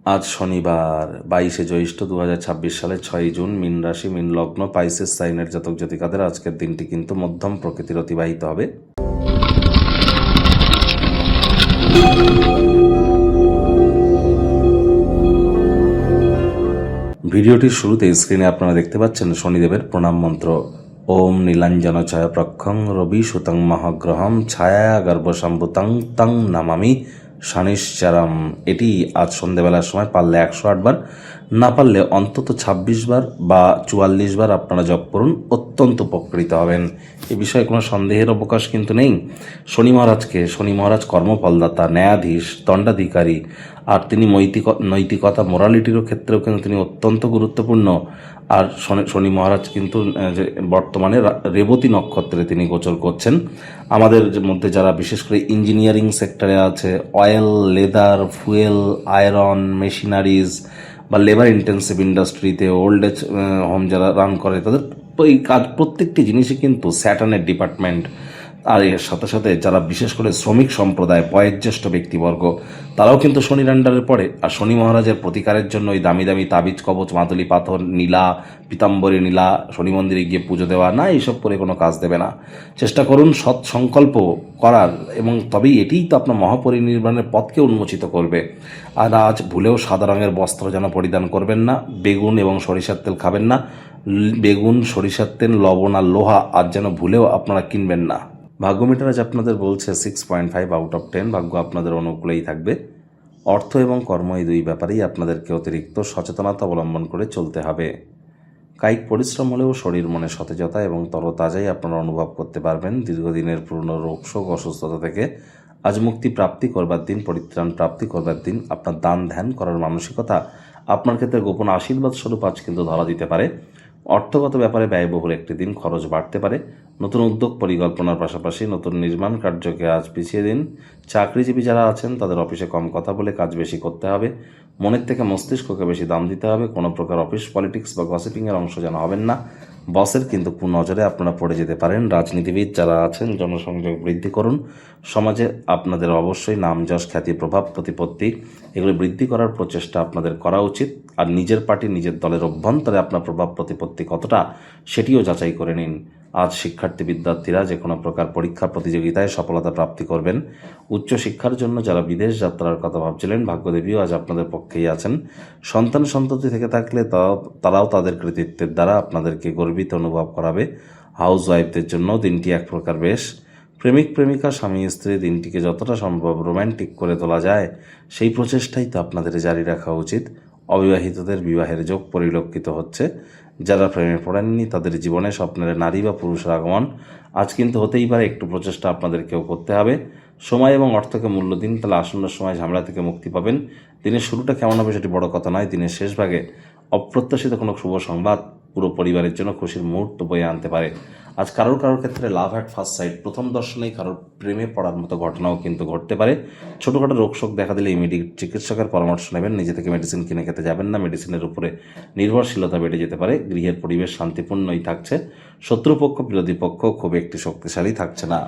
আজ শনিবার 22শে জ্যৈষ্ঠ 2026 সালের 6ই জুন। মীন রাশি, মীন লগ্ন, পাইসেস সাইনের জাতক জাতিকাদের আজকের দিনটি কিন্তু মধ্যম প্রকৃতির অতিবাহিত হবে। ভিডিওটির শুরুতে স্ক্রিনে আপনারা দেখতে পাচ্ছেন শনিদেবের প্রণাম মন্ত্র। ওম নীলাঞ্জন ছায়া প্রক্ষং রবি সুতং মহাগ্রহম ছায়া গর্ভসম্ভুতং তং নামামি শনিশ্চরম। এটি আজ সন্ধ্যেবেলার সময় পারলে 108 বার, না পারলে অন্তত 26 বার বা 44 বার আপনারা জপ করুন, অত্যন্ত উপকৃত হবেন। এ বিষয়ে কোনো সন্দেহের অবকাশ কিন্তু নেই। শনি মহারাজ কর্মফলদাতা, ন্যায়াধীশ, দণ্ডাধিকারী, আর তিনি নৈতিকতা, মোরালিটিরও ক্ষেত্রেও কিন্তু তিনি অত্যন্ত গুরুত্বপূর্ণ। আর শনি মহারাজ কিন্তু বর্তমানে রেবতী নক্ষত্রে তিনি গোচর করছেন। আমাদের মধ্যে যারা বিশেষ করে ইঞ্জিনিয়ারিং সেক্টরে আছে, oil, leather, fuel, iron, machineries বা লেবার ইন্টেন্সিভ ইন্ডাস্ট্রিতে ওল্ড এজ হোম যারা রান করে, তাদের এই কাজ প্রত্যেকটি জিনিসই কিন্তু স্যাটার্নের ডিপার্টমেন্ট। আর এর সাথে সাথে যারা বিশেষ করে শ্রমিক সম্প্রদায়, বয়োজ্যেষ্ঠ ব্যক্তিবর্গ, তারাও কিন্তু শনির আন্ডারে পড়ে। আর শনি মহারাজের প্রতিকারের জন্য ওই দামি দামি তাবিজ, কবচ, মাদুলি পাথর, নীলা, পীতাম্বরী নীলা, শনি মন্দিরে গিয়ে পুজো দেওয়া না, এইসব করে কোনো কাজ দেবে না। চেষ্টা করুন সৎ সংকল্প করার, এবং তবেই এটিই তো আপনার মহাপরিনির্বাণের পথকে উন্মোচিত করবে। আর আজ ভুলেও সাদা রঙের বস্ত্র যেন পরিধান করবেন না। বেগুন এবং সরিষার তেল খাবেন না। বেগুন, সরিষার তেল, লবণ আর লোহা আজ যেন ভুলেও আপনারা কিনবেন না। ভাগ্য মিটার আজ আপনাদের বলছে 6.5 আউট অফ 10। ভাগ্য আপনাদের অনুকূলেই থাকবে। অর্থ এবং কর্ম এই দুই ব্যাপারেই আপনাদেরকে অতিরিক্ত সচেতনতা অবলম্বন করে চলতে হবে। কায়িক পরিশ্রম হলেও শরীর মনে সতেজতা এবং তরতাজাই আপনারা অনুভব করতে পারবেন। দীর্ঘদিনের পুরনো রোগশোক, অসুস্থতা থেকে আজ মুক্তি প্রাপ্তি করবার দিন, পরিত্রাণ প্রাপ্তি করবার দিন। আপনার দান ধ্যান করার মানসিকতা আপনার ক্ষেত্রে গোপন আশীর্বাদ স্বরূপ আজ কিন্তু ধরা দিতে পারে। অর্থগত ব্যাপারে ব্যয়বহুল একটি দিন, খরচ বাড়তে পারে। নতুন উদ্যোগ পরিকল্পনার পাশাপাশি নতুন নির্মাণ কার্যকে আজ পিছিয়ে দিন। চাকরিজীবী যারা আছেন তাদের অফিসে কম কথা বলে কাজ বেশি করতে হবে। মনের থেকে মস্তিষ্ককে বেশি দাম দিতে হবে। কোনো প্রকার অফিস পলিটিক্স বা গসিপিংয়ের অংশ যেন হবেন না। বসের কিন্তু কুনজরে আপনারা পড়ে যেতে পারেন। রাজনীতিবিদ যারা আছেন জনসংযোগ বৃদ্ধি করুন। সমাজে আপনাদের অবশ্যই নাম, যশ, খ্যাতি, প্রভাব, প্রতিপত্তি এগুলো বৃদ্ধি করার প্রচেষ্টা আপনাদের করা উচিত। আর নিজের পার্টি, নিজের দলের অভ্যন্তরে আপনার প্রভাব প্রতিপত্তি কতটা, সেটিও যাচাই করে নিন। আজ শিক্ষার্থী বিদ্যার্থীরা যে কোনো প্রকার পরীক্ষা প্রতিযোগিতায় সফলতা প্রাপ্তি করবেন। উচ্চশিক্ষার জন্য যারা বিদেশ যাত্রার কথা ভাবছিলেন, ভাগ্যদেবীও আজ আপনাদের পক্ষেই আছেন। সন্তান সন্ততি থেকে থাকলে তারাও তাদের কৃতিত্বের দ্বারা আপনাদেরকে গর্বিত অনুভব করাবে। হাউস ওয়াইফদের জন্য দিনটি এক প্রকার বেশ। প্রেমিক প্রেমিকা, স্বামী স্ত্রী দিনটিকে যতটা সম্ভব রোম্যান্টিক করে তোলা যায়, সেই প্রচেষ্টাই তো আপনাদের জারি রাখা উচিত। অবিবাহিতদের বিবাহের যোগ পরিলক্ষিত হচ্ছে। যারা প্রেমে পড়েননি তাদের জীবনে স্বপ্নের নারী বা পুরুষের আগমন আজ কিন্তু হতেই পারে। একটু প্রচেষ্টা আপনাদেরকেও করতে হবে। সময় এবং অর্থকে মূল্য দিন, তাহলে আসন্ন সময় ঝামেলা থেকে মুক্তি পাবেন। দিনের শুরুটা কেমন হবে সেটি বড় কথা নয়, দিনের শেষ ভাগে অপ্রত্যাশিত কোনো শুভ সংবাদ পুরো পরিবারের জন্য খুশির মুহূর্ত বয়ে আনতে পারে। আজ কারোর ক্ষেত্রে লাভ অ্যাট ফার্স্ট সাইট, প্রথম দর্শনেই কারোর প্রেমে পড়ার মতো ঘটনাও কিন্তু ঘটতে পারে। ছোটোখাটো রোগশোক দেখা দিলে ইমিডিয়েট চিকিৎসকের পরামর্শ নেবেন। নিজে থেকে মেডিসিন কিনে খেতে যাবেন না। মেডিসিনের উপরে নির্ভরশীলতা বেড়ে যেতে পারে। গৃহের পরিবেশ শান্তিপূর্ণই থাকছে। শত্রুপক্ষ, বিরোধী পক্ষ খুব একটি শক্তিশালী থাকছে না।